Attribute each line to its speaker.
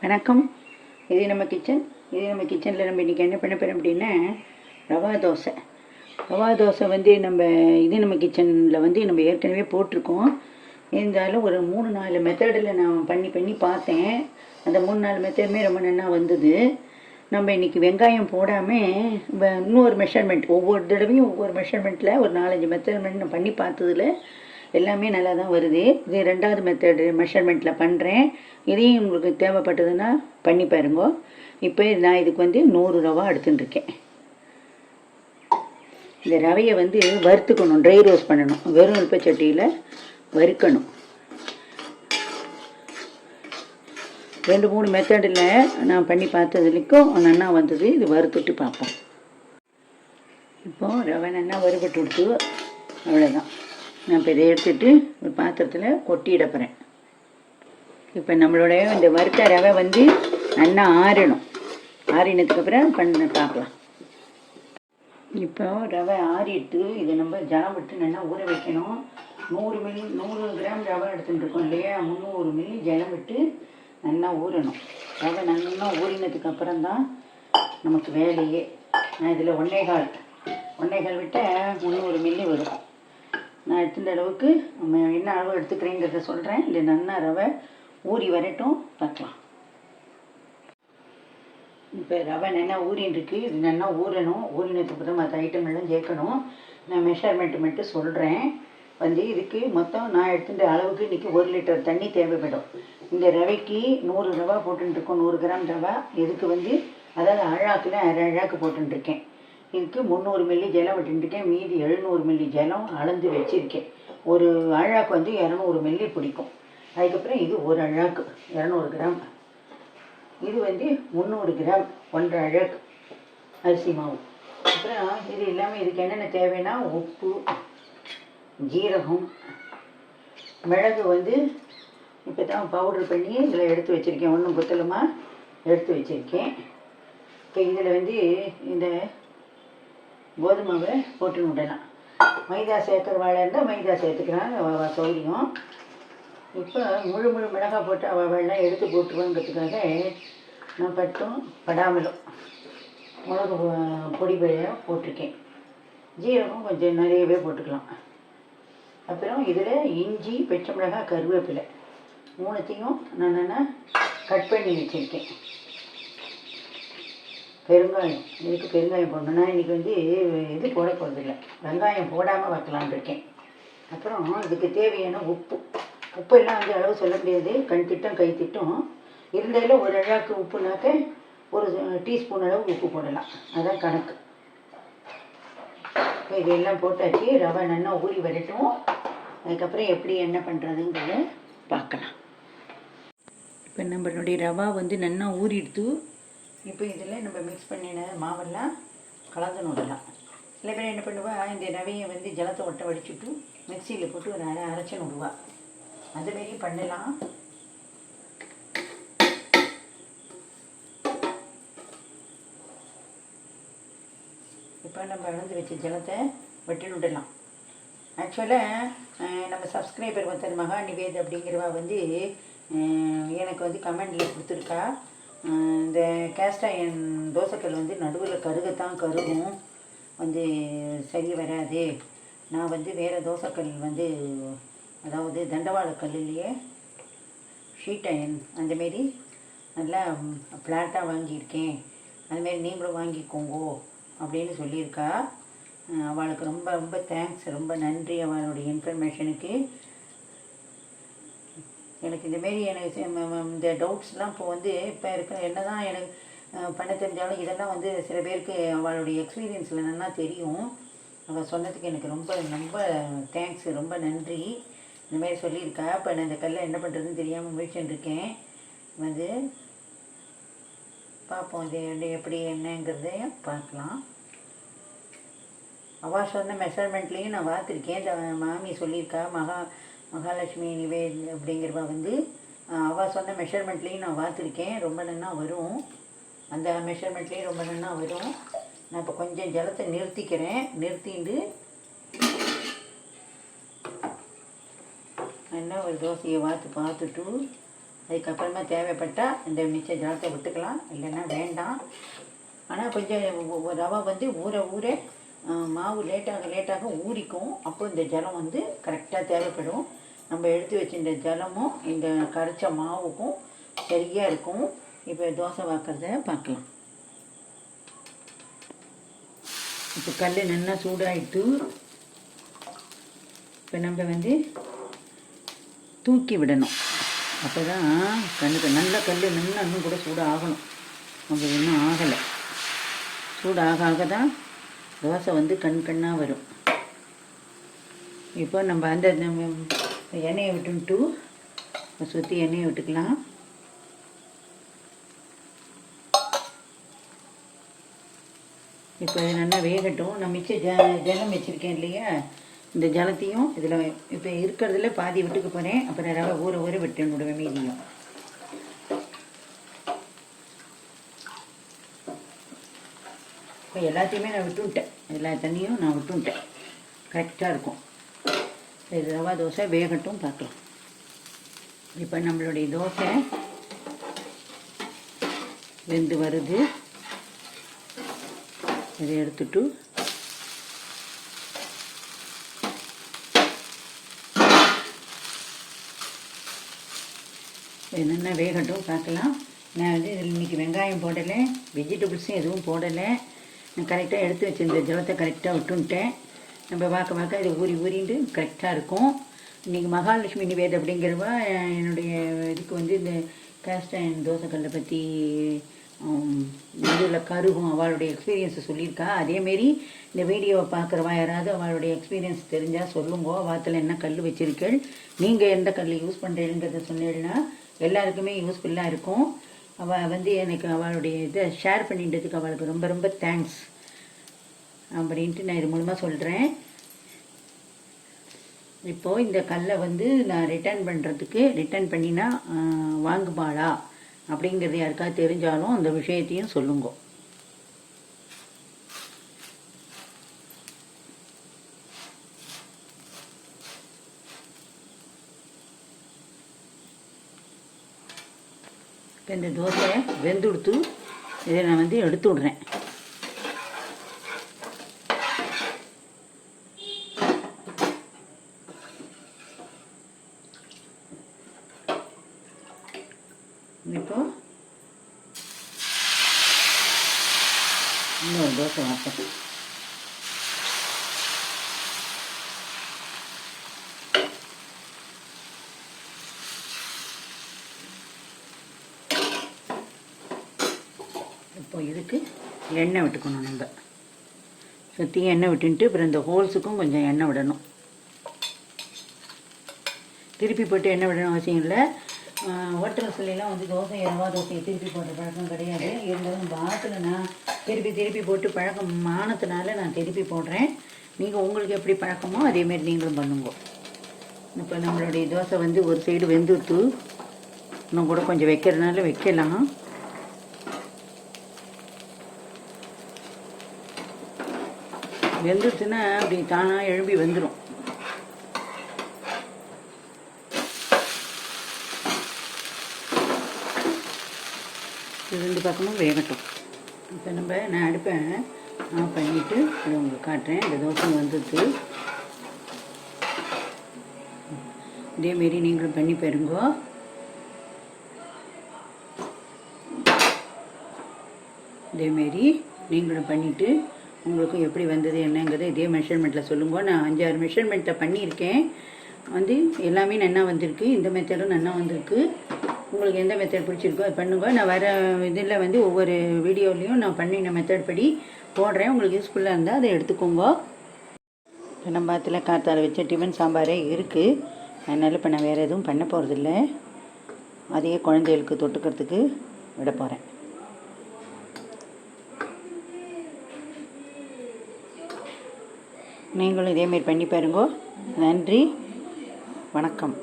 Speaker 1: வணக்கம். இது நம்ம கிச்சனில் நம்ம இன்றைக்கி என்ன பண்ண போகிறோம் அப்படின்னா ரவா தோசை வந்து நம்ம கிச்சனில் வந்து நம்ம ஏற்கனவே போட்டிருக்கோம். இருந்தாலும் ஒரு 3-4 மெத்தடில் நான் பண்ணி பார்த்தேன். அந்த 3-4 மெத்தடுமே ரொம்ப நல்லா வந்தது. நம்ம இன்றைக்கி வெங்காயம் போடாமல் இன்னொரு மெஷர்மெண்ட், ஒவ்வொரு தடவையும் ஒவ்வொரு மெஷர்மெண்ட்டில் ஒரு 4-5 மெத்தட்மெண்ட் நான் பண்ணி பார்த்ததில் எல்லாமே நல்லா தான் வருது. இது 2வது மெஷர்மெண்ட்டில் பண்ணுறேன். இதையும் உங்களுக்கு தேவைப்பட்டதுன்னா பண்ணி பாருங்க. இப்போ நான் இதுக்கு வந்து 100 ரவா எடுத்துட்டுருக்கேன். இந்த ரவையை வந்து வறுத்துக்கணும், ட்ரை ரோஸ்ட் பண்ணணும். வெறும் உல்பச்சட்டியில் வறுக்கணும். 2-3 மெத்தடில் நான் பண்ணி பார்த்ததுக்கும் நல்லா வந்தது. இது வறுத்துட்டு பார்ப்போம். இப்போது ரவை நல்லா வறுபட்டு கொடுத்து அவ்வளோதான். நான் இப்போ இதை எடுத்துகிட்டு ஒரு பாத்திரத்தில் கொட்டிட போகிறேன். இப்போ நம்மளுடைய இந்த வறுத்த ரவை வந்து நல்லா ஆறணும். ஆறினதுக்கப்புறம் பார்க்கலாம். இப்போ ரவை ஆறிட்டு இதை நம்ம ஜலம் விட்டு நல்லா ஊற வைக்கணும். 100 கிராம் ரவை எடுத்துகிட்டு இருக்கோம் இல்லையா, 300 மில்லி ஜலம் விட்டு நல்லா ஊறணும். ரவை நல்லா ஊறினதுக்கப்புறம் தான் நமக்கு வேலையே. நான் இதில் 1.25 விட்டால் 300 மில்லி வரும். நான் எடுத்துட்ட அளவுக்கு நம்ம என்ன அளவு எடுத்துக்கிறேங்கிறத சொல்கிறேன். இல்லை நல்லா ரவை ஊறி வரட்டும், பார்க்கலாம். இப்போ ரவை நல்லா ஊறின்ருக்கு. இது நல்லா ஊறணும். ஊறினதுக்கு தான் மற்ற ஐட்டம் எல்லாம் சேர்க்கணும். நான் மெஷர்மெண்ட்டு மட்டும் சொல்கிறேன். வந்து இதுக்கு மொத்தம் நான் எடுத்துட்ட அளவுக்கு இன்றைக்கி 1 லிட்டர் தண்ணி தேவைப்படும். இந்த ரவைக்கு 100 ரவா போட்டுருக்கோம். 100 கிராம் ரவா. இதுக்கு வந்து அதாவது அழாக்கில் அரை அழாக்கு போட்டுருக்கேன். இதுக்கு 300 மில்லி ஜலம் விட்டுருக்கேன். மீதி 700 மில்லி ஜலம் அளந்து வச்சுருக்கேன். ஒரு அழாக்கு வந்து 200 மில்லி பிடிக்கும். அதுக்கப்புறம் இது ஒரு அழாக்கு 200 கிராம். இது வந்து 300 கிராம் 1 அழாக்கு அரிசி மாவு. அப்புறம் இது இல்லாமல் இதுக்கு என்னென்ன தேவைன்னா உப்பு, ஜீரகம், மிளகு வந்து இப்போ தான் பவுட்ரு பண்ணி இதில் எடுத்து வச்சுருக்கேன். ஒன்றும் புத்தலமாக எடுத்து வச்சுருக்கேன். இப்போ இதில் வந்து இந்த கோதுமாவை போட்டு விடலாம். மைதா சேர்க்குறவாழ இருந்தால் மைதா சேர்த்துக்கிறாங்க, சௌரியம். இப்போ முழு மிளகாய் போட்டு அவெல்லாம் எடுத்து போட்டுருவாங்கிறதுக்காக நான் படாமலும் மிளகு பொடி போட்டிருக்கேன். ஜீரகம் கொஞ்சம் நிறையவே போட்டுக்கலாம். அப்புறம் இதில் இஞ்சி, பச்சை மிளகாய், கருவேப்பிலை 3த்தையும் நான் கட் பண்ணி வச்சுருக்கேன். பெருங்காயம், இதுக்கு பெருங்காயம் போடணும். நான் இன்றைக்கி வந்து இது போட போகிறதில்ல, வெங்காயம் போடாமல் வைக்கலான் இருக்கேன். அப்புறம் இதுக்கு தேவையான உப்பெல்லாம் வந்து அளவு சொல்ல முடியாது. கை திட்டம் இருந்தாலும் ஒரு அழாக்கு உப்புனாக்க 1 டீஸ்பூன் அளவு உப்பு போடலாம். அதான் கணக்கு. இப்போ இதெல்லாம் போட்டாச்சு. ரவை நல்லா ஊறி வரட்டும். அதுக்கப்புறம் எப்படி என்ன பண்ணுறதுங்கிறத பார்க்கலாம். இப்போ நம்மளுடைய ரவா வந்து நல்லா ஊறிடுத்து. இப்போ இதில் நம்ம மிக்ஸ் பண்ணின மாவெல்லாம் கலந்து விடலாம். சில பேர் என்ன பண்ணுவா, இந்த ரவையை வந்து ஜலத்தை ஒட்ட வடிச்சுட்டு மிக்சியில் போட்டு ஒரு அரைச்சி விடுவா. அதுமாரி பண்ணலாம். இப்போ நம்ம அளந்து வச்ச ஜலத்தை வெட்டி விடலாம். ஆக்சுவலாக நம்ம சப்ஸ்கிரைபர் ஒருத்தர் மகா நிவேத் அப்படிங்கிறவா வந்து எனக்கு வந்து கமெண்டில் கொடுத்துருக்கா. இந்த கேஸ்ட் அயர்ன் தோசைக்கல் வந்து நடுவில் கருகும், வந்து சரி வராது. நான் வந்து வேறு தோசைக்கல் வந்து அதாவது தண்டவாளக்கல்லையே ஷீட் அயர்ன் அந்தமாரி நல்லா ஃப்ளாட்டாக வாங்கியிருக்கேன். அதுமாரி நீங்களும் வாங்கிக்கோங்கோ அப்படின்னு சொல்லியிருக்கா. அவளுக்கு ரொம்ப ரொம்ப தேங்க்ஸ், ரொம்ப நன்றி அவளுடைய இன்ஃபர்மேஷனுக்கு. எனக்கு இந்தமாரி இந்த டவுட்ஸ்லாம் இப்போ வந்து இப்போ இருக்கிற என்ன தான் எனக்கு பண்ண தெரிஞ்சாலும் இதெல்லாம் வந்து சில பேருக்கு அவளுடைய எக்ஸ்பீரியன்ஸில் நல்லா தெரியும். அவள் சொன்னதுக்கு எனக்கு ரொம்ப ரொம்ப தேங்க்ஸ், ரொம்ப நன்றி. இந்தமாரி சொல்லியிருக்கா. இப்போ நான் இந்த கல்லை என்ன பண்ணுறதுன்னு தெரியாமல் முயற்சிட்டுருக்கேன். வந்து பார்ப்போம் இது எப்படி என்னங்கிறதையும் பார்க்கலாம். அவள் சொன்ன மெஷர்மெண்ட்லேயும் நான் பார்த்துருக்கேன். இந்த மாமி சொல்லியிருக்கா, மகாலட்சுமி நிவேத் அப்படிங்கிறவ வந்து அவள் சொன்ன மெஷர்மெண்ட்லேயும் நான் பார்த்துருக்கேன். ரொம்ப நல்லா வரும். அந்த மெஷர்மெண்ட்லேயும் ரொம்ப நல்லா வரும். நான் இப்போ கொஞ்சம் ஜலத்தை நிறுத்திட்டு நல்லா ஒரு தோசையை பார்த்துட்டு அதுக்கப்புறமா தேவைப்பட்டால் இந்த மிச்ச ஜலத்தை விட்டுக்கலாம், இல்லைன்னா வேண்டாம். ஆனால் கொஞ்சம் ரவை வந்து ஊற ஊற மாவு லேட்டாக ஊறிக்கும். அப்போ இந்த ஜலம் வந்து கரெக்டாக தேவைப்படும். நம்ம எடுத்து வச்சுருந்த ஜலமும் இந்த கரைச்ச மாவுக்கும் சரியாக இருக்கும். இப்போ தோசை வாக்கிறத பார்க்கலாம். இப்போ கல் நல்லா சூடாகிட்டு இப்போ நம்ம வந்து தூக்கி விடணும். அப்போ தான் கண்ணுக்கு நல்ல கல் நல்லா இன்னும் கூட சூடாகணும். நம்ம இன்னும் ஆகலை. சூடாக தான் தோசை வந்து கண்ணாக வரும். இப்போ நம்ம அந்த எண்ணெயை விட்டுன்ட்டு சுற்றி எண்ணெயை விட்டுக்கலாம். இப்போ இது நல்லா வேகட்டும். நான் மிச்ச ஜலம் வச்சுருக்கேன் இல்லையா, இந்த ஜலத்தையும் இதில் இப்போ இருக்கிறதுல பாதி விட்டுக்க போகிறேன். அப்புறம் ரவை ஊற விட்டு விடுவேன் மீதியும். இப்போ எல்லாத்தையுமே நான் விட்டுவிட்டேன். எல்லா தண்ணியும் நான் விட்டுவிட்டேன். கரெக்டாக இருக்கும். இது ரவா தோசை வேகட்டும், பார்க்கலாம். இப்போ நம்மளுடைய தோசை வெந்து வருது. இதை எடுத்துட்டு என்னென்ன வேகட்டும் பார்க்கலாம். நான் வந்து இதில் இன்றைக்கி வெங்காயம் போடலை, வெஜிடபிள்ஸும் எதுவும் போடலை. நான் கரெக்டாக எடுத்து வச்சுருந்த ஜலத்தை கரெக்டாக விட்டுன்ட்டேன். நம்ம பார்க்க இது ஊறிண்டு கரெக்டாக இருக்கும். இன்றைக்கி மகாலட்சுமி நிவேதம் அப்படிங்கிறவா என்னுடைய இதுக்கு வந்து இந்த கேஸ்ட் அயர்ன் தோசைக்கல்லை பற்றி இதில் கருகும் அவளுடைய எக்ஸ்பீரியன்ஸை சொல்லியிருக்கா. அதேமாரி இந்த வீடியோவை பார்க்குறவா யாராவது அவளுடைய எக்ஸ்பீரியன்ஸ் தெரிஞ்சால் சொல்லுங்கோ. வாத்தில் என்ன கல் வச்சுருக்கேள், நீங்கள் எந்த கல் யூஸ் பண்ணுறீங்கிறத சொன்னீங்கன்னா எல்லாருக்குமே யூஸ்ஃபுல்லாக இருக்கும். அவள் வந்து எனக்கு அவளுடைய இதை ஷேர் பண்ணிட்டதுக்கு அவளுக்கு ரொம்ப ரொம்ப தேங்க்ஸ் அப்படின்ட்டு நான் இது மூலமாக சொல்கிறேன். இப்போது இந்த கல்லை வந்து நான் ரிட்டர்ன் பண்ணினா வாங்குபாளா அப்படிங்கிறது யாருக்காவது தெரிஞ்சாலும் அந்த விஷயத்தையும் சொல்லுங்க. இப்போ இந்த தோசை வெந்துடுத்து இதை நான் வந்து எடுத்து விட்றேன். இப்போ இன்னொரு தோசை வாப்பேன். இப்போ இதுக்கு எண்ணெய் விட்டுக்கணும். நம்ம சுற்றி எண்ணெய் விட்டுன்ட்டு அப்புறம் இந்த ஹோல்ஸுக்கும் கொஞ்சம் எண்ணெய் விடணும். திருப்பி போட்டு எண்ணெய் விடணும் அவசியம் இல்லை. ஹோட்டல்ஸ்லாம் வந்து ரவா தோசையை திருப்பி போட்ட பழக்கம் கிடையாது. இருந்தாலும் நம்ம ஆற்றுல நான் திருப்பி போட்டு பழக்கம் ஆனதுனால நான் திருப்பி போடுறேன். நீங்கள் உங்களுக்கு எப்படி பழக்கமோ அதேமாரி நீங்களும் பண்ணுங்க. இப்போ நம்மளுடைய தோசை வந்து ஒரு சைடு வெந்துடுத்து, இன்னும் கூட கொஞ்சம் வைக்கிறதுனால வைக்கலாம். வெந்துடுச்சுன்னா அப்படி தானாக எழும்பி வந்துடும். ரெண்டு பக்கமும் வேகட்டும். இப்போ நான் அடுப்பை ஆஃப் பண்ணிவிட்டு அதை உங்களுக்கு காட்டுறேன். இந்த தோசை வந்துடுது. இதேமாரி நீங்களும் பண்ணி பாருங்க. இதேமாரி நீங்களும் பண்ணிவிட்டு உங்களுக்கு எப்படி வந்தது என்னங்கிறது இதே மெஷர்மெண்ட்டில் சொல்லுங்க. நான் 5-6 மெஷர்மெண்ட்டை பண்ணியிருக்கேன். வந்து எல்லாமே நன்னா வந்திருக்கு. இந்த மெத்தடும் நன்னா வந்திருக்கு. உங்களுக்கு எந்த மெத்தட் பிடிச்சிருக்கோ அது பண்ணுங்க. நான் வர இதில் வந்து ஒவ்வொரு வீடியோலையும் நான் பண்ணின மெத்தட் படி போடுறேன். உங்களுக்கு யூஸ்ஃபுல்லாக இருந்தால் அதை எடுத்துக்கோங்க. இப்போ நம்ம பாத்தில் காத்தால வச்ச டிஃபன் சாம்பாரே இருக்குது. அதனால் இப்போ நான் வேறு எதுவும் பண்ண போகிறதில்ல. அதையே குழந்தைகளுக்கு தொட்டுக்கிறதுக்கு விட போகிறேன். நீங்களும் இதேமாரி பண்ணி பாருங்க. நன்றி, வணக்கம்.